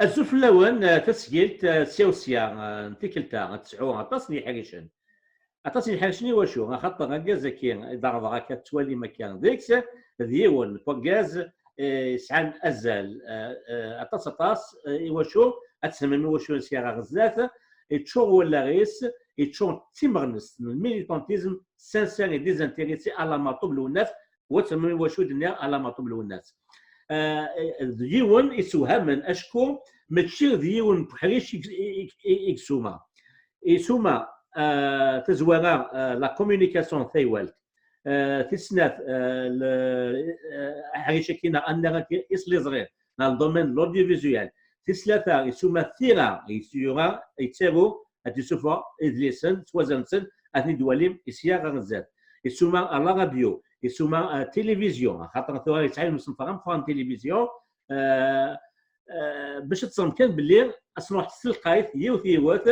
الزوف اللون تسجيلت سيوسيا تيكلتا تسعو عطاس لي حريشن عطاس لي حريشني واشو خاطر غازا كاين اذا رضا كتولي مكان ديكس ديون فوكاز سعان ازال عطاس واشو اتسمى واشو سيارة غزات يتشو ولا غيس يتشو تيمغنس الميليتانتيزم سانسير ديزانتيريسي على مطلوب الناس وتسمى واشو دنيا على مطلوب الناس ديون يسوها من اشكو ماشي ديون بحريش يكسوما يسوما تزوغا لا كومونيكاسيون ثيوالت تسنات حريش كينا انها يسلي صغير dans le domaine de l'audiovisuel تسلاتا يسوما ثيرا يسيورا يتسابو اتسوفا ادليسن توازنسن اثني دواليم يسيا غزات يسوما على راديو يسوما تلفزيون خاطر ثواني يتعلم مصنفه فان تلفزيون باش تصمكن باللي اصلا تلقايت يوثيوات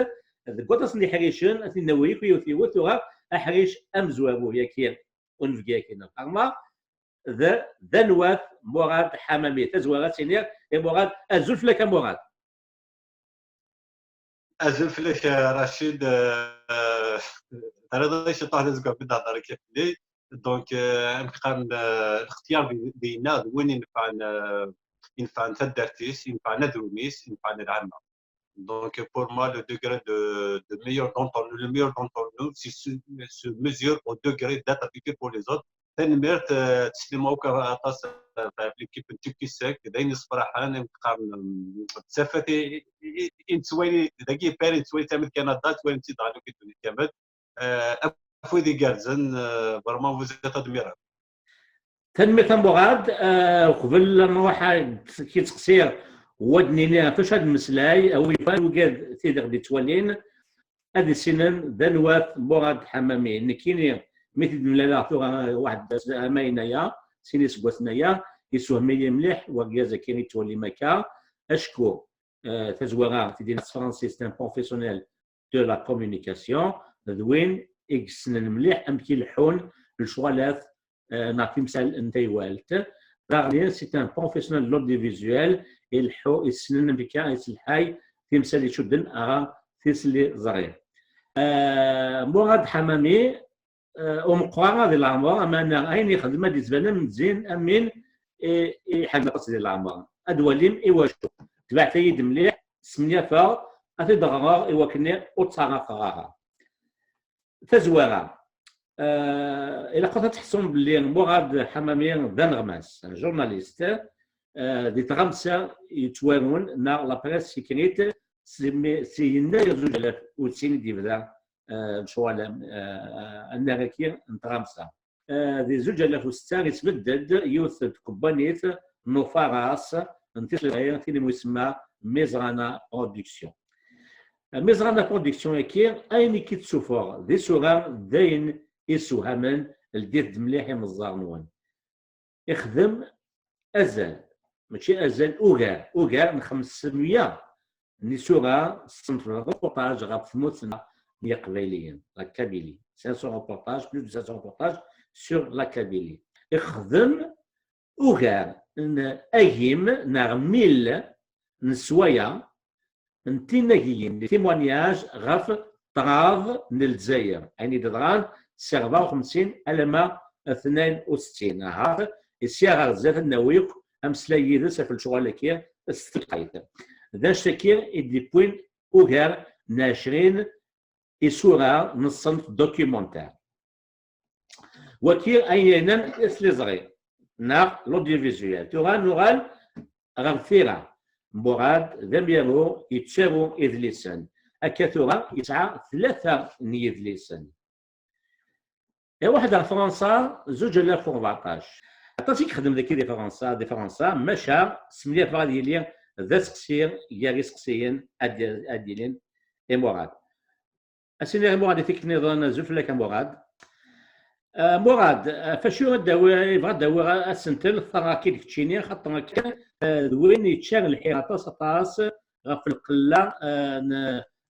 قطس اللي حريشن اثني نويك يوثيوات وغا احريش امزوابو ياكي ونفكيا كينا اما ذا نواف مراد حمامي تزوغات سينير مراد ازلف لك مراد ازلف لك رشيد انا ضيش طاح لزقا في الهضره كيف لي دونك كان الاختيار بينا وين ينفع تدرتيس ينفع ندروميس ينفع العامه donc pour moi le degré de meilleur d'entre nous le meilleur d'entre nous se mesure au degré d'être appliqué pour les autres تنمرت تسليمو كاطاس في ليكيب تيكيساك داين الصراحه انا تسافتي انتوالي داكي باري تسوي تعمل كندا تسوي تيضالو كيدوني كامل افويدي كارزن فريمون فوز ادميرابل تنمية مراد قبل نروح كي تقصير ودني ليها فاش هاد المسلاي او يفان وكاد تيدغ دي توالين هاد السنن دنوات مراد حمامي نكيني مثل ملالا واحد اماينايا سيني سكواسنايا يسوهمي مليح وكازا كاين يتولي مكا اشكو تزوغا في دينا فرنسي سي ان بروفيسيونيل دو لا كومونيكاسيون دوين اكسن مليح امكي الحون الشغالات نعطي مثال انتي والت راغلين سي ان بروفيسيونيل لوديفيزيوال الحو السنن بكا يسلحاي في مثال يشدن تيسلي صغير مراد حمامي ومقرا ديال العمر اما انا عيني خدمه ديال زبانه مزيان امين حاجه قص ديال العمر ادوليم ايوا شو تبعت يد مليح سميه فا اتي دغرا ايوا كني وتصارا قراها تزواره الى كنت تحسون باللي مراد حمامي ذا نغماس جورناليست دي تغمسه يتوارون نا لا بريس سيكريت سينا يزوج الاف وتسين ديفدا شوال النراكير نتغمسه دي زوج الاف وستة يتبدد يوث كومبانيت نوفاراس نتصل غير اللي يسمى ميزرانا برودكسيون ميزرانا برودكسيون كي اين كي تسوفر دي صغار داين يسوهمن الديت مليح من الزارنوان يخدم ازال ماشي ازال اوغار من 500 نسوغا صنف الريبورتاج غا تموتنا هي قبيليين لا كابيلي 500 ريبورتاج بلوس دو 500 ريبورتاج سور لا كابيلي يخدم اوغار ايم نار 1000 نسوايا نتيناكيين لي تيموانياج غاف طراف من الجزائر يعني دران 57 الما 62 ها السياغ زاد النويق امسلاي يدس في الشغل كي استلقيت ذا شكير يدي بوين اوغار ناشرين يسورا من الصنف دوكيومونتير وكير ايانا اسلي صغير نا لوديفيزيوال تورا نورال غنفيرا مراد ذميرو يتشارو إذليسن أكثر يسعى 3 نيذليسن واحد فرنسا 2014 عطاتيك خدم ذاك دي فرنسا مشى سميه فغادي لي ذا سقسير ياري سقسيين اديلين مراد اسيني مراد فيك نظام زفلك مراد مراد فاش يبغى داوي السنتل ثراكي ديك تشيني خاطر وين يتشال الحيطه سطاس في القله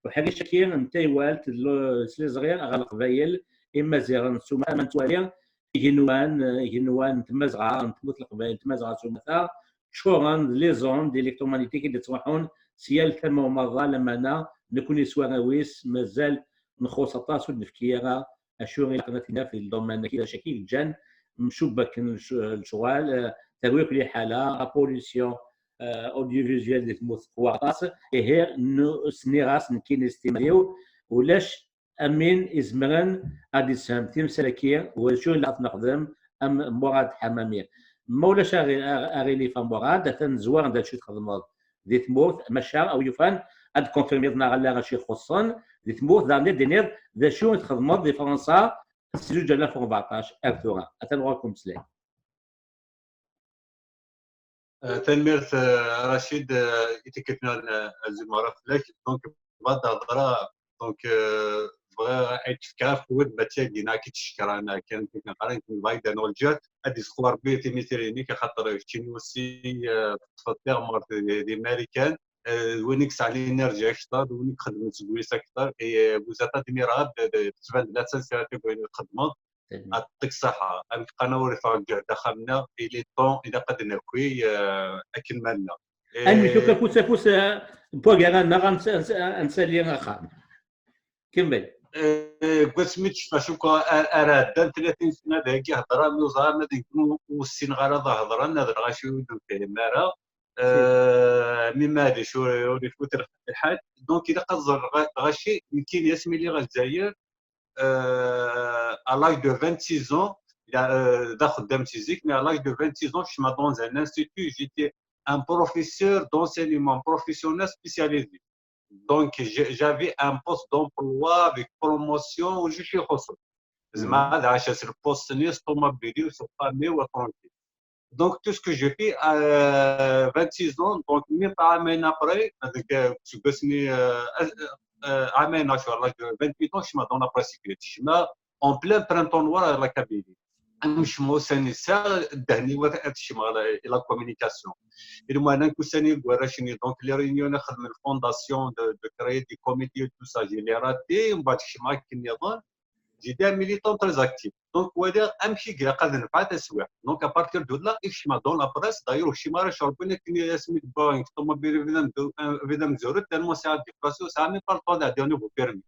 وحريش كاين نتاي والد سلي صغير على القبايل اما زير سوما منتوالي ينوان تمازغا تموت القبائل تمازغا سومثا شوران لي زون دي الكترومغنيتيك اللي تصبحون سيال ثم مرة لما أنا نكون سواغويس مازال نخوص طاس ونفكيرا أشوري قناتنا في الضمان كذا شكل جان مشبك الشغال ترويق لي حالة بوليسيون اوديوفيزيوال اللي تموت قواطاس هي سنيراس نكين استمريو ولاش امين ازمرن ادي سام تمسلكيه وشو اللي نقدم ام مراد حماميه مولاش اغيلي فان مراد تنزوار عند شي تخدم دي تموت مشار او يفان اد كونفيرميرنا على غاشي خصن دي تموت داني دينير ذا شو تخدم دي فرنسا 2014 اكتورا اتنواكم سلام تنميرت رشيد يتكتنا الزمارة فلاك دونك بعد هضرة دونك بغا عيد تفكار فود باتياكينا كي تشكرانا كان كنقرا بايدا نولجات هادي سكوار بيتي ميتريني كخاطر تشينوسي تفضل مرت دي امريكان وينك سالي نرجع اكثر وينك خدمت سويس اكثر هي وزاره الميراب تبان لا سلسله بين الخدمه يعطيك الصحة القناة رفع دخلنا إلى طون إذا قد نكوي أكملنا أنا شو كفوس بوجانا نغم أنسالي خام كمل قلت ميتش فاشوكا أراد 30 سنة ذاك هضرا نوزار ما ديكونوا والسين غرض هضرا نهضر غاشي ودو كلمة مما هادي شو يفوت الحال دونك إذا قصر غاشي يمكن يسمي لي غالجزائر à l'âge de 26 ans, mais à l'âge de 26 ans, je suis dans un institut, j'étais un professeur d'enseignement professionnel spécialisé. Donc, j'avais un poste d'emploi avec promotion où je suis reçu. C'est le poste automobile, tranquille. Donc, tout ce que je fais à 26 ans, donc, même pas un an après, avec عامين à l'âge de 28 ans, je suis dans la presse sécurité. Je suis en plein printemps noir à la Kabylie. Je suis au Sénégal, dernier mois, je suis à la communication. Et moi, donc les réunions de la fondation de créer des comités et tout ça, je l'ai raté. J'étais un militant très actif. Donc, on va dire, donc à partir de là, je suis dans la presse. D'ailleurs, je suis reconnais que tellement c'est un déplacé, ça n'a même pas le temps de donner vos permis.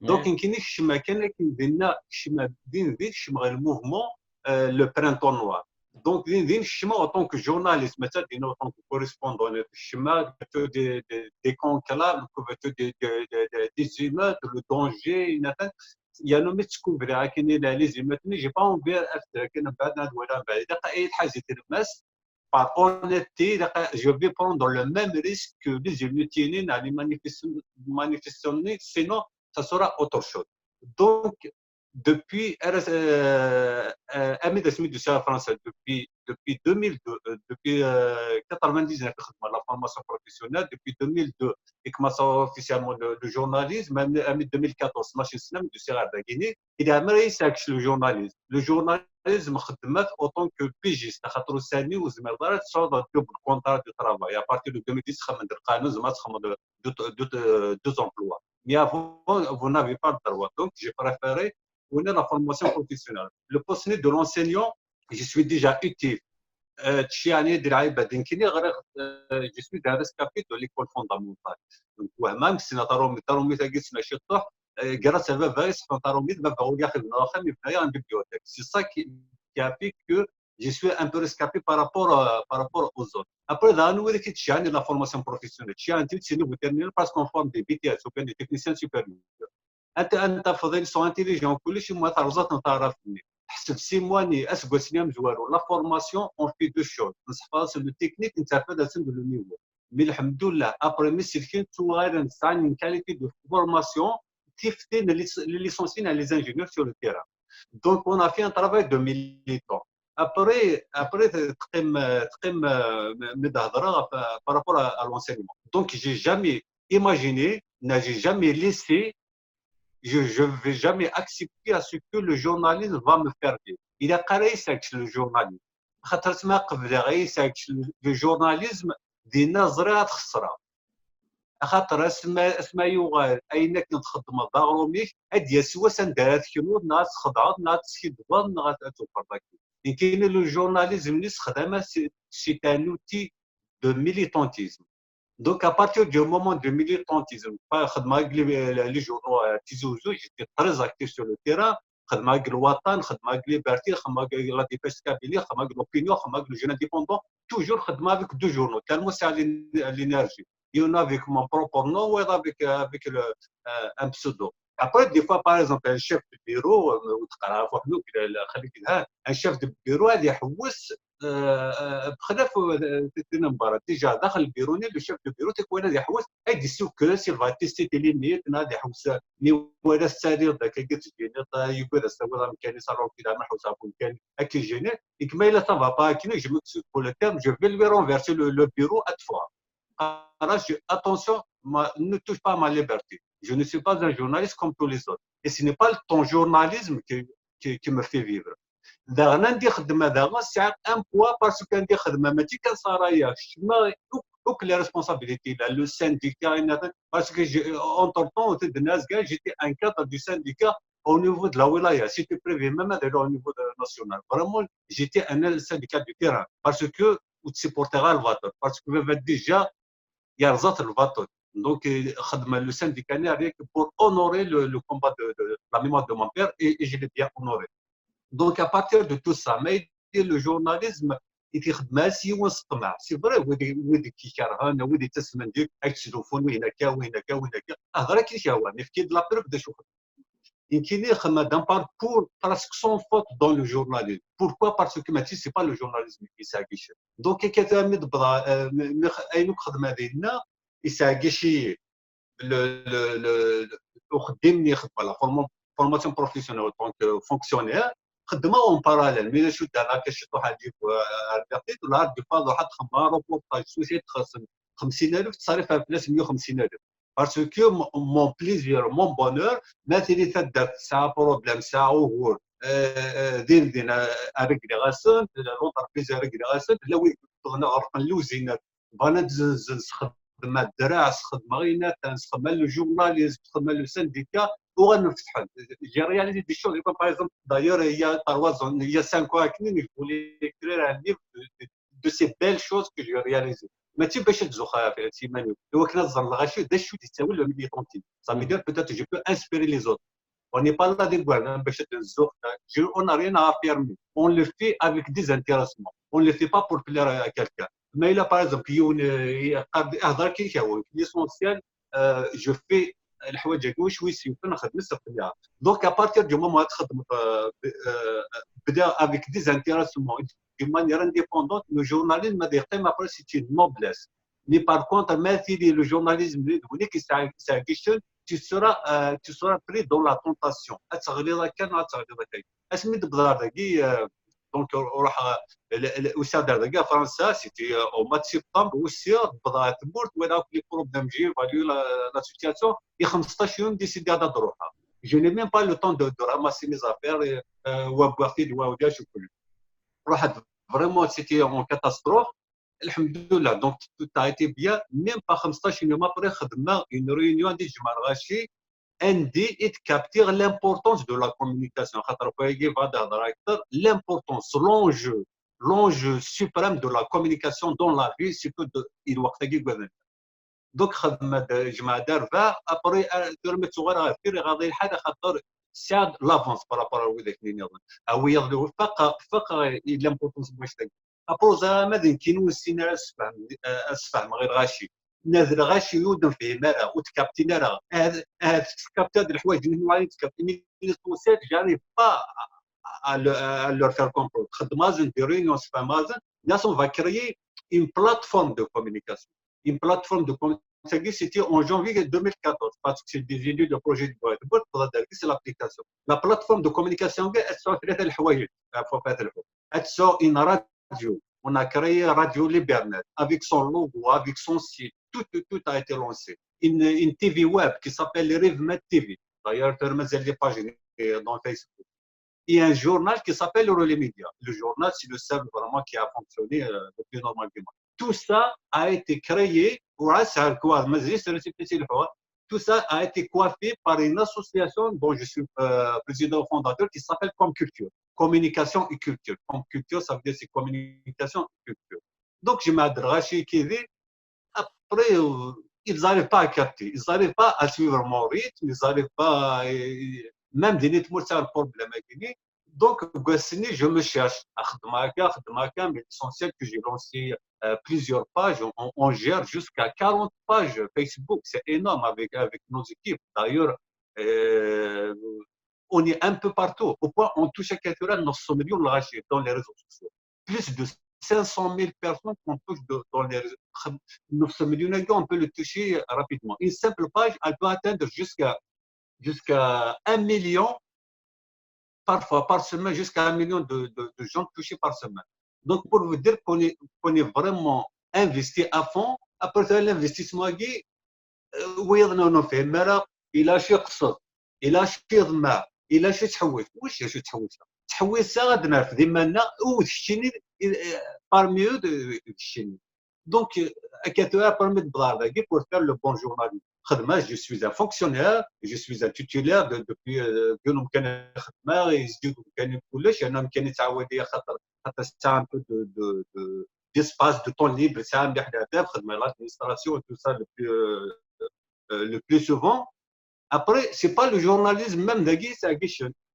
Donc, le mouvement le printemps noir. Donc, en tant que journaliste, en tant que correspondant, des conclaves, des émeutes, le danger, il y a nommé découvrir les émeutes, mais je n'ai pas envie de par honnêteté, je vais prendre le même risque que les émeutiers à les manifester, sinon, ça sera autre chose. Donc, depuis depuis 2002, depuis 99 la formation professionnelle, depuis 2002 et commencé officiellement le journalisme, même en 2014 il a réussi le journalisme. Le journalisme en tant que pigiste, double contrat de travail. À partir de 2010, deux emplois. Mais avant, vous n'avez pas le droit. Donc, j'ai préféré la formation professionnelle. Le poste de l'enseignant, je suis déjà utile. Je suis un rescapé de l'école fondamentale. Donc, même si c'est ça qui a fait que je suis un peu rescapé par rapport aux autres. Après, la formation professionnelle, je suis un titre parce qu'on forme des BTS, des techniciens supérieurs. انت فضيل سو انتيليجون كلشي ما تعرفات تعرفني حسب سيمواني اسكو سينام جوارو لا فورماسيون اون في دو شوز نصفاص لو تكنيك انت فادا سند لو نيفو مي الحمد لله ابري مي سيركين توغير نستعين كاليتي دو فورماسيون تفتين لي ليسونسيين لي انجينيور سور لو تيران دونك اون ا في ان ترافاي دو ميليتون ابري تقيم مدهضره بارابور ا لونسينمون دونك جي جامي ايماجيني n'ai jamais laissé je ne vais jamais accepter à ce que le journalisme va me faire vivre. Il a carré le journalisme. Le journalisme des nazrat khsra. خاطر اسما يغال اين كنت خدمه ضاغروميك اد يسوى سندات كنود ناس خضعات ناس كيدبان ناس تفرق يمكن لو جورناليزم اللي استخدمه سي ان اوتي دو ميليتانتيزم. Donc, à partir du moment du militantisme, les journaux Tizi-Ouzou, j'étais très actif sur le terrain. خدمة الوطن، خدمة ليبرتي، خدمة لا ديفيس كابيلي، خدمة لوبينيون، خدمة لو انديبوندون، توجور خدمة avec deux journaux tellement c'est à l'énergie. Il y en a avec mon propre nom ou avec un pseudo. Après, des fois, par exemple, un chef de bureau, un chef de bureau, il يحوس بخلاف المباراه ديجا داخل البيروني لو شيف دو بيرو تيكون هذا يحوس ايدي سوكر سي فا تيستي تيلينيت نادي يحوس ني ولا السرير ذاك قلت جيني يقول استوى كان يصرف كذا ما حوس ابو كان اكي جيني كما الا سافا با كي جو مكسو بول تيرم جو في لوي رونفيرسي لو بيرو ات فوا attention ne touche pas à ma liberté, je ne suis pas un journaliste comme tous les autres et ce n'est pas ton journalisme qui me fait vivre. داغنا ندير خدمه داغا ساعات ان بوا باسكو كندير خدمه ماشي كنصرايا شما اوك لي ريسبونسابيلتي لو سانديكا باسكو اونتر طون الناس كاع جيتي ان كادر دو سانديكا au niveau de la wilaya, si tu préviens même au niveau national. Vraiment, j'étais un syndicat du terrain parce que tu supporteras le vote, parce que vous êtes déjà il y a le vote. Donc, le syndicat n'est pour honorer le combat de la mémoire de mon père et je l'ai bien honoré. Donc, à partir de tout ça, mais le journalisme, c'est vrai, ودي كيكرهنا ودي تسمع ديك التليفون وينك هضره كيشاوى مي في لا بروف دا شوف يمكن يخدم دان باركور presque sans faute dans le journalisme. Pourquoi? Parce que ماشي سي با لو جورناليزم كيساكيش دونك كتعمد بضا اينوك خدمه ديالنا يساكيشي وخدمني خدمه لا فورماسيون بروفيسيونيل دونك فونكسيونير خدمه اون باراليل مي شو دار كشطو حاجه عرفتي ولا دي فاز واحد خمار روبورتاج سوسيت خاصم 50000 تصريفها في 150000 باسكو مون بليزير مون بونور مثلي تدار ساعه بروبليم ساعه وهور دين اريكلي غاسن لونتربريز اريكلي غاسن لا وي غرقن لوزينات بغينا خدمه الدراع خدمه غينات خدمه لو جورناليست خدمه لو سانديكا وغنفتح جي رياليزي دي شوز باغ اكزومبل دايور هي تروازون هي 5 ans كنين يقول لي كرير ان ليف دو سي بيل شوز كو جو رياليزي ماشي باش تزوخها في سيمانيو هو كنا الغاشي دا شو تساوي لو ميليتونتي ça veut dire peut-être je peux inspirer les autres on n'est pas là des gouvernements باش تزوخ on n'a rien à affirmer on le fait avec des intéressements on le fait pas pour plaire à quelqu'un mais là par exemple يهضر كيشاوي ليسونسيال je fais الحوايج هكا شويه يمكن نخدم نستقلها دونك ابارتير دو مومون تخدم بدا افيك دي زانتيراسمون دي مانيير انديبوندونت لو جورناليزم هذا يقيم ابري سي اون نوبليس مي بار كونتر مثلي لو جورناليزم اللي هونيك يساعدك tu seras pris dans la tentation اتغليظ كان اسمي دبدار داكي دونك روح وسادر داكا فرنسا سيتي او مات سيبتمبر وسير بضاعه تمورت ولا لي بروبليم جي فاليو لا سيتياسيون 15 يوم ديسيدي هذا تروحها جو ني ميم با لو طون دو راماسي مي زافير وبوارتي دوا وداش وكل راحت فريمون سيتي اون كاتاستروف الحمد لله دونك تو ايتي بيان ميم با 15 يوم ابري خدمنا اون ريونيون دي جمع الغاشي ND et de capter l'importance de la communication. L'importance, l'enjeu suprême de la communication dans la vie, c'est que il doit être. Donc, après, c'est l'avance par rapport à l'importance de après, ماذا كاين السيناريو السفهم غير غاشي نازل غاشي يودن فيه مرة وتكابتينا راه هاد تكابتي هاد الحوايج اللي نوعي تكابتي مي سوسيت جاري با à leur faire comprendre. Khadmazin de réunion spamazin, là on va créer une plateforme de communication. Une plateforme de communication, c'était en janvier 2014, parce que c'est des études de projet de boîte, c'est l'application. La plateforme de communication, elle sort une radio. On a créé Radio Libernet avec son logo, avec son site. Tout a été lancé. Une TV web qui s'appelle RivMed TV. D'ailleurs, tu as des pages dans Facebook. Et un journal qui s'appelle le Relais Média. Le journal, c'est le seul vraiment qui a fonctionné depuis normalement. Tout ça a été créé, tout ça a été coiffé par une association dont je suis président fondateur qui s'appelle Comme Culture. communication et culture. Comme culture, ça veut dire c'est communication et culture. Donc, je m'adresse qui dit, après, ils n'arrivent pas à capter, ils n'arrivent pas à suivre mon rythme, ils n'arrivent pas à, même des rythmes, c'est un problème. Donc, je me cherche. Mais l'essentiel que j'ai lancé plusieurs pages, on gère jusqu'à 40 pages Facebook, c'est énorme avec nos équipes. D'ailleurs, on est un peu partout. Au point, on touche à quelques heures, 900 millions dans les réseaux sociaux. Plus de 500 000 personnes qu'on touche dans les réseaux. 900 millions, on peut le toucher rapidement. Une simple page, elle peut atteindre jusqu'à 1 million parfois par semaine, jusqu'à 1 million de gens touchés par semaine. Donc, pour vous dire qu'on est vraiment investi à fond, après l'investissement, ويظنوا في المرأة إلا شي قصر إلا شي ضماع إلا شي تحويش واش شي تحويشه غادي نعرف ديما ودشتيني parmi eux دشتيني donc كاتوا parmi البلاد هكي pour faire le bon journalisme خدمه je suis un fonctionnaire je suis un titulaire depuis كانوا كان خدمه يزيدوا كان كلش انا مكاني تعاود لي خاطر ساعه un peu de d'espace de temps libre ساعه مليح هذا خدمه l'administration tout ça le plus souvent. Après, ce n'est pas le journalisme même d'Agui,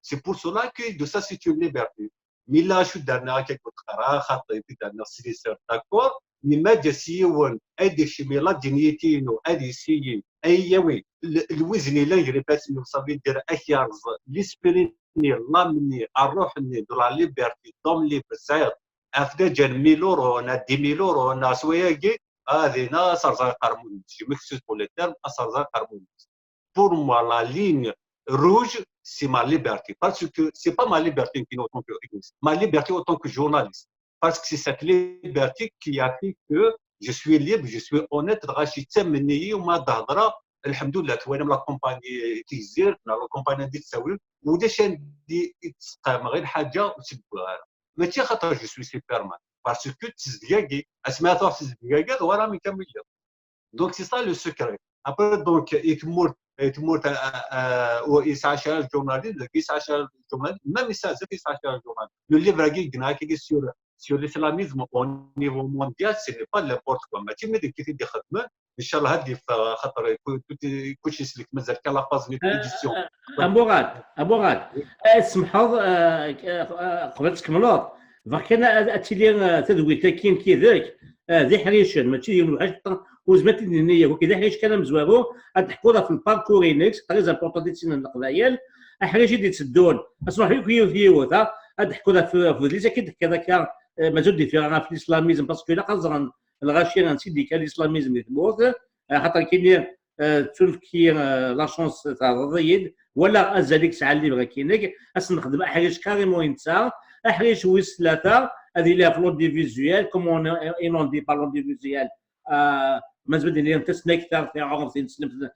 c'est pour cela que de ça, c'est une liberté. Mais là, je suis dans quelque chose, d'accord, mais médias si on a des chemins dignité nous a essayé oui le وزن là je répète vous savez dire احياز l'esprit l'âme الروح de la liberté dans les بسيط افدا جان ميلور انا دي ميلور انا سوايا هذه ناس صار قرمون je m'excuse pour le terme صار قرمون pour moi la ligne rouge c'est ma liberté parce que c'est pas ma liberté en tant que ma liberté en tant que journaliste parce que c'est cette liberté qui a fait que je suis libre je suis honnête غاشي تمني وما ضهضره الحمد لله توالم لا كومباني تيزير لا كومباني دي تساوي وداش ندي تسقام غير حاجه وتبغاها ماشي خاطر جو سوي سوبرمان باسكو تزدياكي اسمها تروح تزدياكي ورا ما كمل دونك سي سا لو سكري ابري دونك يتمور ويسعى الجورناليست يسعى الجورناليست même يسعى الجورناليست le livre qui est sur l'islamisme au niveau mondial ce n'est pas n'importe quoi ماشي ملي كيفاش دي خدمه ان شاء الله هذه خاطر كلشي يسلك مازال كان لا فاز ديديسيون ابو غاد اسمحوا قبل تكملوا فكان اتيلي تدوي تاكين كذاك ذي حريشن ماشي ديالو حاجه وزمات النيه وكذا حيت كان مزواغو تحكوا في الباركورينكس تري امبورطون دي سين القبائل حاجه دي تسدون اسمح لي كيو ذا تحكوا في لي زكيد كذاك مازال ديفيرون في الاسلاميزم باسكو لا قصرا الغاشي نسيدي كان الاسلاميزم يتموت خاطر كاين تركي لا شونس تاع الريد ولا ازاليك ساعه اللي بغا كاينك نخدم حاجه كاريمون انت حاجه ويس ثلاثه هذه اللي في لودي فيزيوال كومون اون دي با لودي فيزيوال مازال دير تسنيك تاع عرف نسلم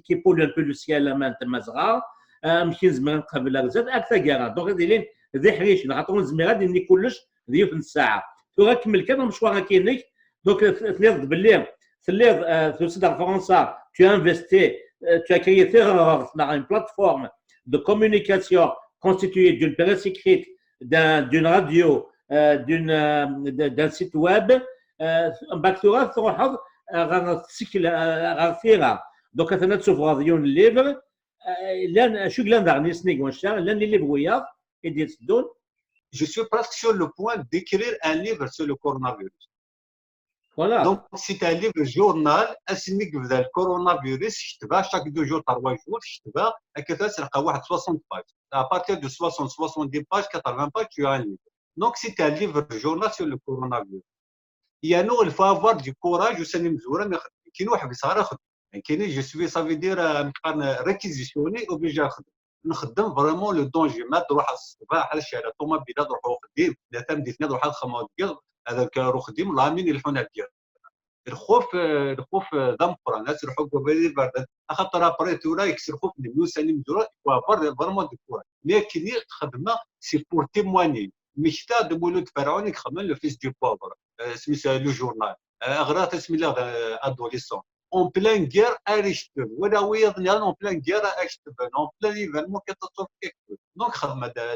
كي بول ان بو لو سيال ما انت مازغا مشي زمان قبل زاد اكثر كاع دونك ديالين ذي حريش نعطون زمير غادي ندي كلش ذي في الساعه تو كمل كان المشوار كاينك دونك تنيض باللي في سيدنا فرنسا tu as investi tu as créé une plateforme de communication constituée d'une presse écrite d'une radio d'un site web بكتوراه تروح غنسكل غنفيرا دونك انا تشوف غاديون الليفر لان شو كلان دارني سنيك ونشتغل لان اللي بغيا يدير الدون Je suis presque sur le point d'écrire un livre sur le coronavirus. Voilà. Donc, c'est un livre journal, اسميك بدا الكورونا شتبع chaque 2 jours 3 jours شتبع هكذا تلقى واحد 60 باج. À partir de 60 70 pages 80 pages tu as un livre. Donc, c'est un livre journal sur le coronavirus. يعني il faut avoir du courage وسني مزوره كاين واحد صار خدم كاين جو سوي صافي دير نبقى ريكيزيسيوني اوبليجي نخدم فريمون لو دونجي ما تروح الصباح على الشارع الطوموبيل نروحوا خديم لا تمدي نروح الخمام ديال هذاك روح خديم لامين يلحونا ديال الخوف ضمقرا الناس يروحوا قبيله برد خاطر ابري تورا يكسر خوف نيوساني مزوره فريمون دو كوراج لكن خدمه سي بور تيمواني مشتا د مولود فرعوني خدم لو فيس دو بوبر سميتها لو جورنال غرات اسمي له ادوليسون en pleine guerre à Richthofen. Voilà, oui, en pleine guerre à Richthofen, en plein événement catastrophique. Donc,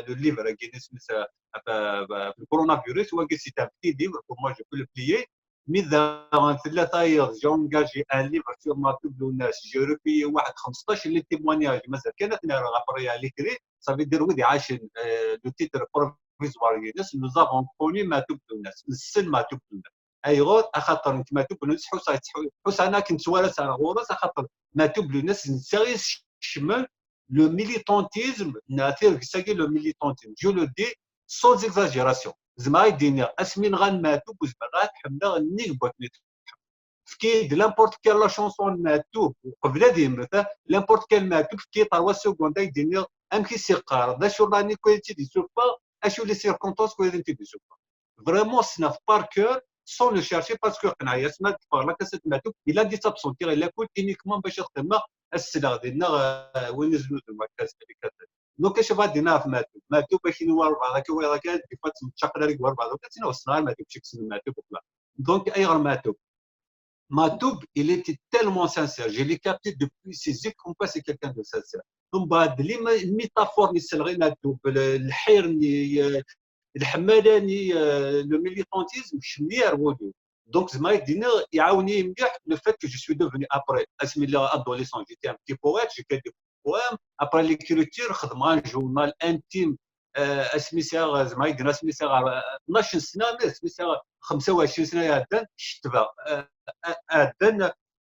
le livre qui est le coronavirus, c'est un petit livre, pour moi, je peux le plier. Mais dans j'ai engagé un livre sur ma publication. J'ai recueilli 15 les témoignages. مثلا كانت après à l'écrit, ça veut dire oui, le titre provisoire. Nous avons connu ma publication. C'est ma publication. ايغور اخاطر انت ما تبنس حوس انا كنت وارث على غورس اخاطر ما تبنس نساغي شمل لو ميليتونتيزم ناثير كساكي لو ميليتونتيزم جو لو دي سوز اكزاجيراسيون زعما يديني اسمين غنماتوب وزعما حمدا نيك بوتني فكي لامبورت كيل لا شونسون ماتوب قبل هذه مرتا لامبورت كيل ماتوب كي 3 سكوند يديني امكي سيقار دا شو راني كويتي دي سوبا اشو لي سيركونتونس كويتي دي سوبا فريمون سناف بار كور sans le chercher parce que il a dit s'absentir il écoute uniquement باش يخدم السلعه ديالنا وين نزلوا المركز دونك اش غادينا في ماتو باش نوار بعضك ولا كان كيفاش تشقر لك ور بعضك تينا وصلنا ماتو باش يكسب ماتو دونك اي غير Matoub, il était tellement sincère. Je l'ai capté depuis ses yeux, comme quoi c'est quelqu'un de sincère. Donc, les métaphores, Matoub, le hirni, الحمالاني لو ميليتونتيزم شنيا رودو دونك زعما يدينا يعاوني مليح لو فات كو جو سوي دوفوني ابري اسمي الله ادوليسون جيتي ان بتي بويت جي كدي بوام ابري ليكريتور خدمه جورنال انتيم اسمي ساغ زعما يدينا اسمي ساغ 12 سنه اسمي ساغ 25 سنه عدن شتبا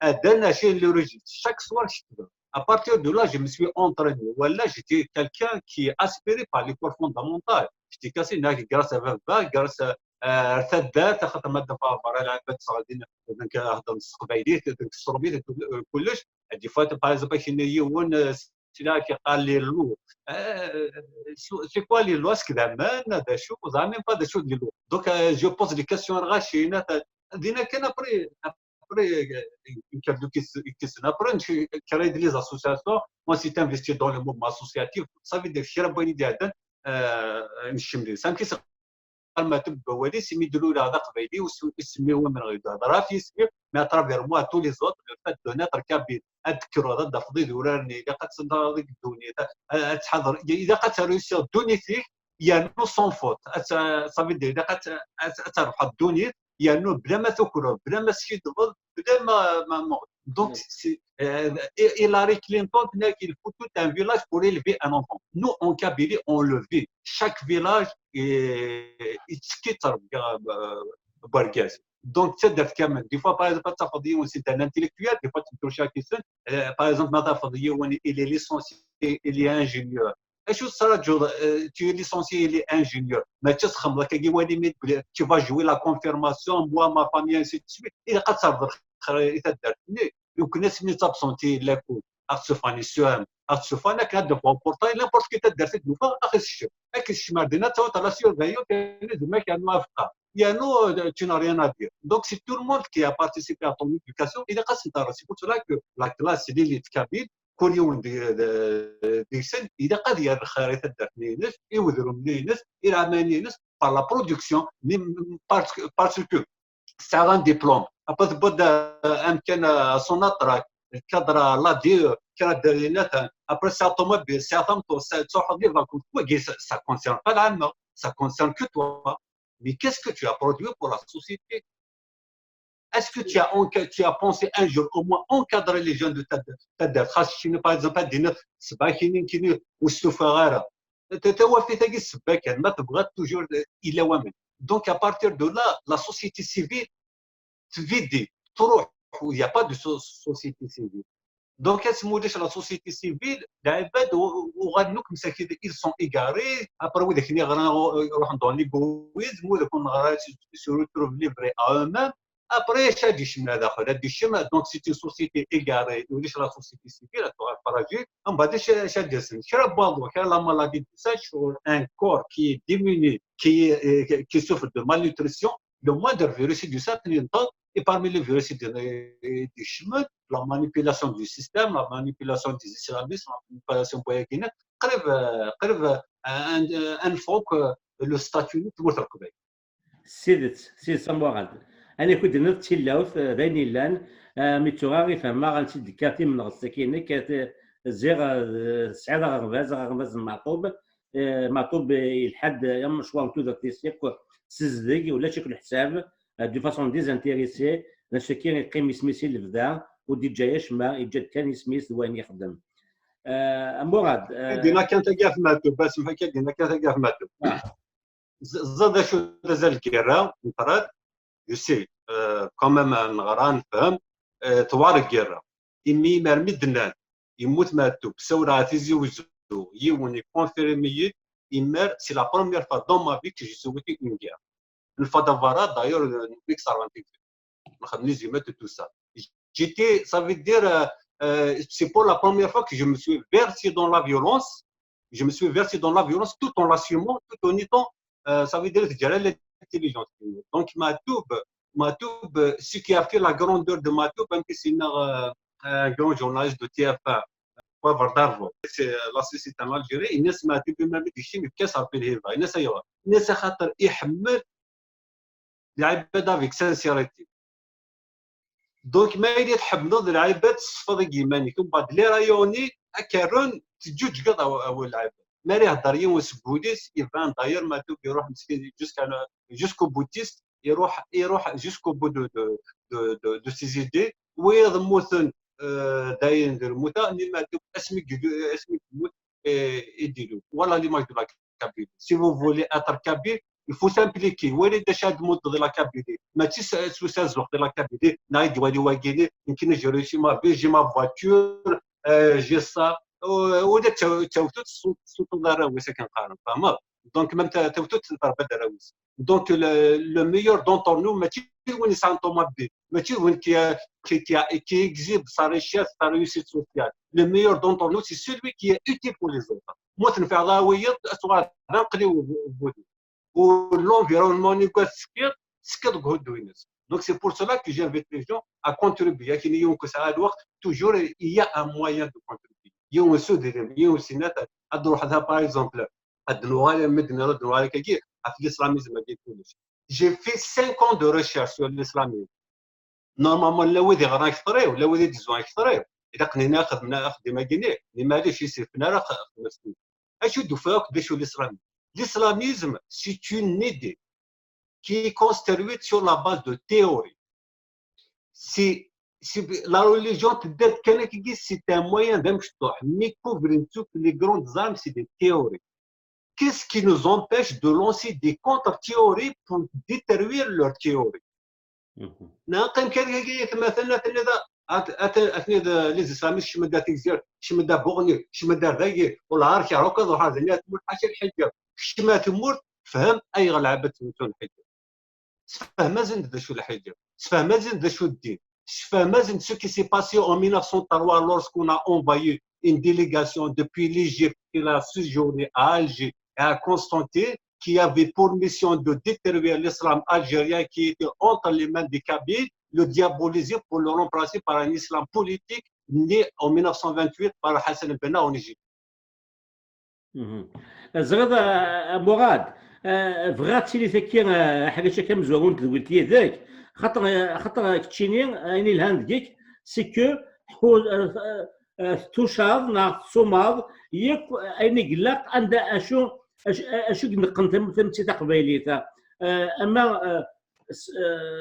عدن شي اللي رجل chaque soir شتبا. À partir de là, je me suis entraîné. Voilà, j'étais quelqu'un qui est aspiré par l'école fondamentale. J'étais cassé grâce à Vava, grâce à Thadat, خاطر ما دفع برا العباد صغادين دونك هضر السقبايليت دونك الصربيت كلش دي فوا باغ اكزومبل كاين يون سلا كيقال لي لو سي كوا لي لو اسك زعما هذا شو زعما با هذا شو لي لو دونك جو بوز لي كيسيون غاشينا دينا كان ابري Après, créer des associations, moi, si tu investis dans le mouvement associatif, ça veut dire que je suis bonne idée. Ça me fait المكتب بوالي سمي دلو لا هذا قبيلي وسميوه من غير هضره في سمي مي اترافير موا تو لي زوت فات دونات ركابين اذكروا هذا فضي وراني اذا قد تصدر هذيك الدنيا تحضر اذا قد تروسي الدنيا فيك يا نو سون فوت صافي دير اذا قد تربح الدنيا يا نو بلا ما تكره بلا ما تشد بلا ما Donc, Hillary Clinton dit qu'il faut tout un village pour élever un enfant. Nous, en Kabylie, on le vit. Chaque village est bargaz. Donc, des fois, par exemple, c'est un intellectuel, des fois, tu touches à la question. Par exemple, il est licencié, il est ingénieur. Tu es licencié, il est ingénieur. Mais tu vas jouer la confirmation, moi, ma famille, ainsi de suite. Il a يمكن ناس اللي تابسونتي لاكو اتصفاني السوام اتصفانا كان دفع بورتاي لابورت كي تدرت دوفا اخي الشم اكي الشمار دينا تو ترى سيور فايو كان زعما كان موافقه يانو tu n'as rien à dire donc c'est tout le monde qui a participé à ton éducation il est قاصد c'est pour cela que la classe اللي تكابيل كل يوم دي سن اذا قد يا الخريطه درت نينس يوذروا نينس الى نينس par la production parce que c'est un diplôme après يمكن سوناترا كادرا لا دي كادرينات après ça automobile ça تروح دير فاكون ça concerne pas l'âme ça concerne que toi mais qu'est-ce que tu as produit pour la société est-ce que tu as pensé un jour au moins encadrer les jeunes de ta خاص par exemple دينا سباكين كاين والسفاره تتوافي تاكي السباك ما تبغى توجور الى ومن donc à partir de là la société civile تفيدي تروح il n'y a pas de société civile. Donc, la société civile, ils sont égarés. Après, ils rentrent dans l'égoïsme, ils se retrouvent livrés à eux-mêmes. Après, donc c'est une société égarée. La société civile, on va dire la maladie de sèche, un corps qui est diminué, qui souffre de malnutrition, le moindre virus du satellite. Et parmi les virus du chemin, la manipulation du système, la manipulation des islamistes, la manipulation boyakine, قريب un fois que le statut de votre pays. سيد سموغاد انا كنت نرت تيلاوث دايني لان ميتوغاري فما غنتي كاتي من غسكيني كات زيغ سعيد غرباز المعطوب معطوب الحد يوم شوال تو ذات سيك سزدق ولا شكل حساب دو فاسون ديزانتيريسي نشكي قيم سميسي لبدا ودي جايش ما يجد كان سميس وين يخدم مراد دينا كانت كاع في ماتو بس ما كاين كانت كاع في ماتو زاد شو زال الكيرا نفرد يسي كومام نغرا نفهم طوال الكيرا إمي مرمي دنان يموت ماتو بسورة تيزي وزو يوني كونفيرمي إمر سي لا بروميير فوا دون ما في كي جي سويتي اون كير الفضفارات دايور نبيك سارانتيك ما خدنيش زيمات تو سا جيتي ça veut dire c'est pour la première fois que je me suis versé dans la violence. Je me suis versé dans la violence tout en l'assumant, tout en étant, ça veut dire que j'ai l'intelligence. Donc, Matoub, ce qui a fait la grandeur de Matoub, même que c'est un grand journaliste de TF1, c'est la société en Algérie, il y a Matoub, même des chimies, qu'est-ce que ça fait il y a خاطر يحمل العباد avec sincérité. دونك ما يلي تحملوا العباد تصفى ايمانك ومن بعد لي رايوني اكرون تجوج قضا اول العباد ما لي هضر يوس بوليس يبان داير ما توب يروح مسكين جوسكو بوتيست يروح جوسكو بو دو سيزيدي ويضموثن داين ندير موتا اللي ما توب اسمك موت يديروا والله اللي ما يدير كابيل سي فو فولي اتر كابيل il faut s'impliquer. وين دشاد مود دي لا كابيتي ماشي سوساز وقت لا كابيتي نايد والي واكيني يمكن نجري شي ما بي جي ما فواتور جي سا ودا توتو صوت الراويس كنقارن فاهمه دونك ميم توتو تنضرب الراويس دونك لو ميور دونتور نو ماشي وين سان طومابيل ماشي وين كي اكزيب sa richesse sa réussite sociale le meilleur d'entre nous c'est celui qui est utile pour les autres moi تنفع راويات اسوار نقلي l'environnement négatif, c'est que donc c'est pour cela que j'invite les gens à contribuer. Toujours il y a un moyen de contribuer. Il y a aussi des aussi net par exemple j'ai fait 5 ans de recherche sur l'islamisme. Normalement là où des grands extraits ou là où des disons extraits إذا قلنا ناخذ ديما قلنا لما ليش يسيفنا راه خدمتنا اش دوفاك باش الاسلام. L'islamisme, c'est une idée qui est construite sur la base de théories. La religion, c'est un moyen d'amshtoh. Mais les grandes armes, c'est des théories. Qu'est-ce qui nous empêche de lancer des contre-théories pour détruire leurs théories? les islamistes شمدا تكزير شمدا بوغني شمدا ذاكي ولا عارف يعرف كذا واحد اللي تموت حاشا الحجه شما تموت فهم اي غلعبه تموت الحجه فهم زين ذا شو الحجه فهم زين ذا شو الدين فهم زين ce qui s'est passé en 1903 lorsqu'on a envoyé une délégation depuis l'Égypte qui a séjourné à Alger et à Constantine qui avait pour mission de détruire l'islam algérien qui était entre les mains des Kabyles, le diaboliser pour le remplacer par un islam politique né en 1928 par Hassan el-Banna en Égypte. زغدا مراد بغاتي لي تكين حاجه شي كمزورون قلتي ذاك خاطر كتشيني اني الهاند جيك سي كو توشاد نا صومال ياك اني قلاق عند اشو نقنت تمتي تقبايليتا اما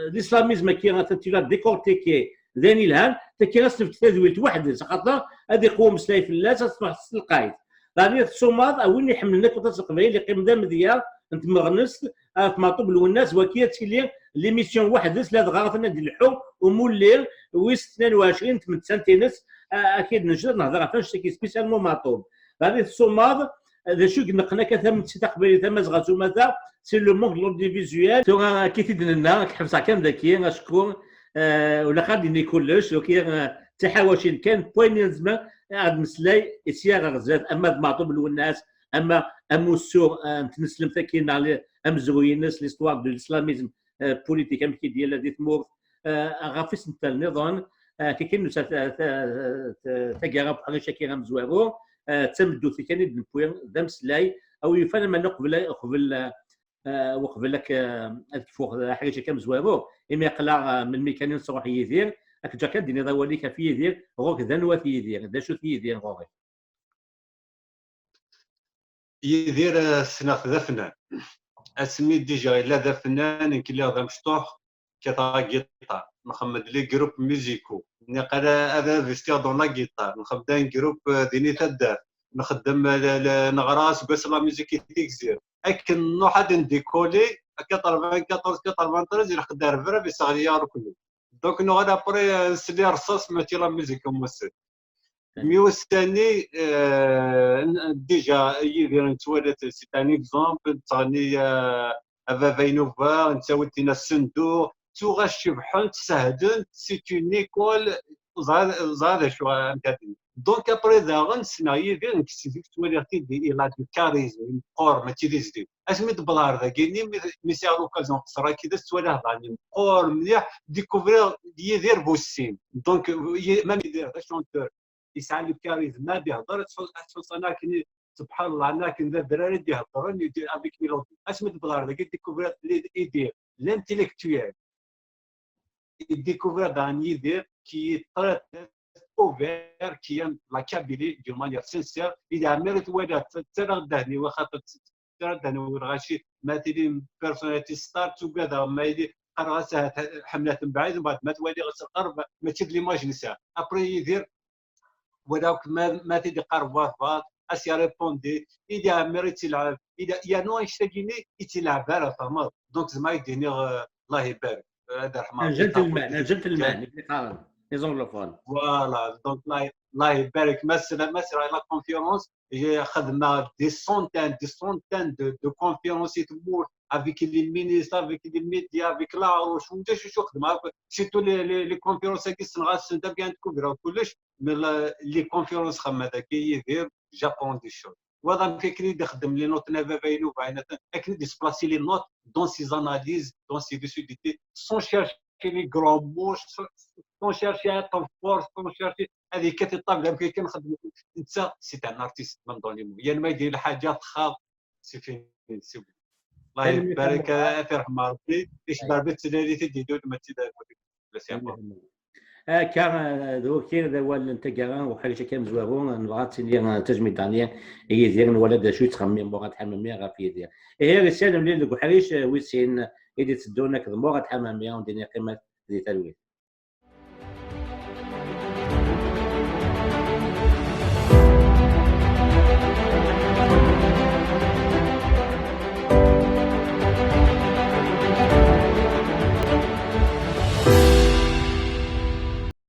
الاسلاميزم كي غاتلا ديكورتيكي ذاني الهان تكي نصف تدويلت واحد خاطر هذه قوه مسلاي في الله تصبح القايد راني الصومال وين يحملنا كنت القبايل اللي قيم دام ديال انت مغنس في مطوب الوناس وكياتي لي ليميسيون واحد ثلاث غارتنا ديال الحب ومولي ويس 22 8 سنتينس اكيد نجد نهضر فاش كي سبيسيالمون مطوب راني الصومال هذا شو نقنا كثم تقبل ثم زغاتو ماذا سي لو مونك لوديفيزيوال تو كي تدنا كحبسا كان ذاكي نشكر ولا غادي نيكولش وكي تحاوش كان بوين زعما عاد مسلاي سياغ غزات اما معطوب الناس اما اموسو نتنسلم ثاكين على امزوين الناس ليستوار دو الاسلاميزم بوليتيك ام كي ديال هذه تمور غافيس نتا النظام كي كاين تاكا بحال شاكي غمزوارو تمدو في كان بوين دام سلاي او يفهم ما نقبل وقبل لك فوق حاجه كم زوارو اما يقلع من ميكانين صروح يدير اكجا كديني ضوالي كفي يدير غوك ذا نوات يدير ذا شو يدير غوغي يدير سناخ ذا فنان اسمي ديجا الا ذا فنان كلا ذا مشطوح كيطا جيتار نخمد لي جروب ميوزيكو نقرا هذا فيستير دون لا جيتار نخدم جروب ديني تدار نخدم نغراس بس لا ميوزيك تيكزير لكن نوع حد نديكولي 94 نخدم فرا بيسغليار كله دونك نو غادا بري نسلي رصاص ماتي لا ميوزيك موسل ميوساني ديجا يدير نتوالت سي ان اكزومبل تغني افا فاينوفا نتاولتينا الصندوق تو غاشبحون تسهدن سي اون ايكول زاد شو نكادي دونك ابري داغن سنا يدير نكسيفيك تواليتي دي الا دو كاريزم قور ما تيديز دي اسمي دبلار ذا كيني ميسي لوكازيون قصرا كذا توالاه غاني قور مليح ديكوفري يدير بوسين دونك مام يدير ذا شونتور يسعى لي كاريزم ما بيهضر تحس انا كني سبحان الله انا كن ذا الدراري يهضرون يدير افيك ميلودي اسمي دبلار ذا ديكوفري يدير لانتيليكتويال découvrir d'un idée qui est très ouvert, qui aime la Kabylie d'une manière sincère. Il a mérité de faire des وخاطر تردد والغاشي ما تدي بيرسوناليتي ستار توغادر ما يدي قراسه حملات من بعيد بعد ما توالي غتقرب ما تشد ليماج نساء ابري يدير ولكن ما تدي قرب وافات اسيا ريبوندي il a mérité يلعب يا نو يشتاقيني يتلعب على فما دونك زعما يديني الله يبارك هذا رحمه الجنتلمان اللي قال لي زونغلوفون فوالا دونك الله يبارك مثلا لا كونفيرونس هي خدمه دي سونتين دو كونفيرونس تمور افيك لي مينيستر افيك لي ميديا افيك لا شو خدمه سيتو لي كونفيرونس كي سنغاس انت كان تكبر كلش لي كونفيرونس خدمه ذاك يدير جابون دي شو وهذا كيكري يخدم لي نوت نافا باينو باينه اكيد ديسبلاسي لي نوت دون سي اناليز دون سي ديسيديتي سون شيرشي لي غران موش سون شيرشي ا فورس سون شيرشي هذه كتطابق كي كنخدم انت سي ان ارتيست من دون لي مو يعني ما يدير الحاجات خاص سي فين سي الله يبارك في رحمه ربي ايش باربت تداري تديدو ما تداري لا سي كان كاين ذا وال انت كاع وحاجه كان مزوارون نبغى تسيني تجمي دانيا هي ديال الولد شو تخمم بغات حماميه غافيه ديال هي رساله ملي لك وحريش ويسين يدي تدونا كذا بغات حماميه وندير قيمه ديال تلويث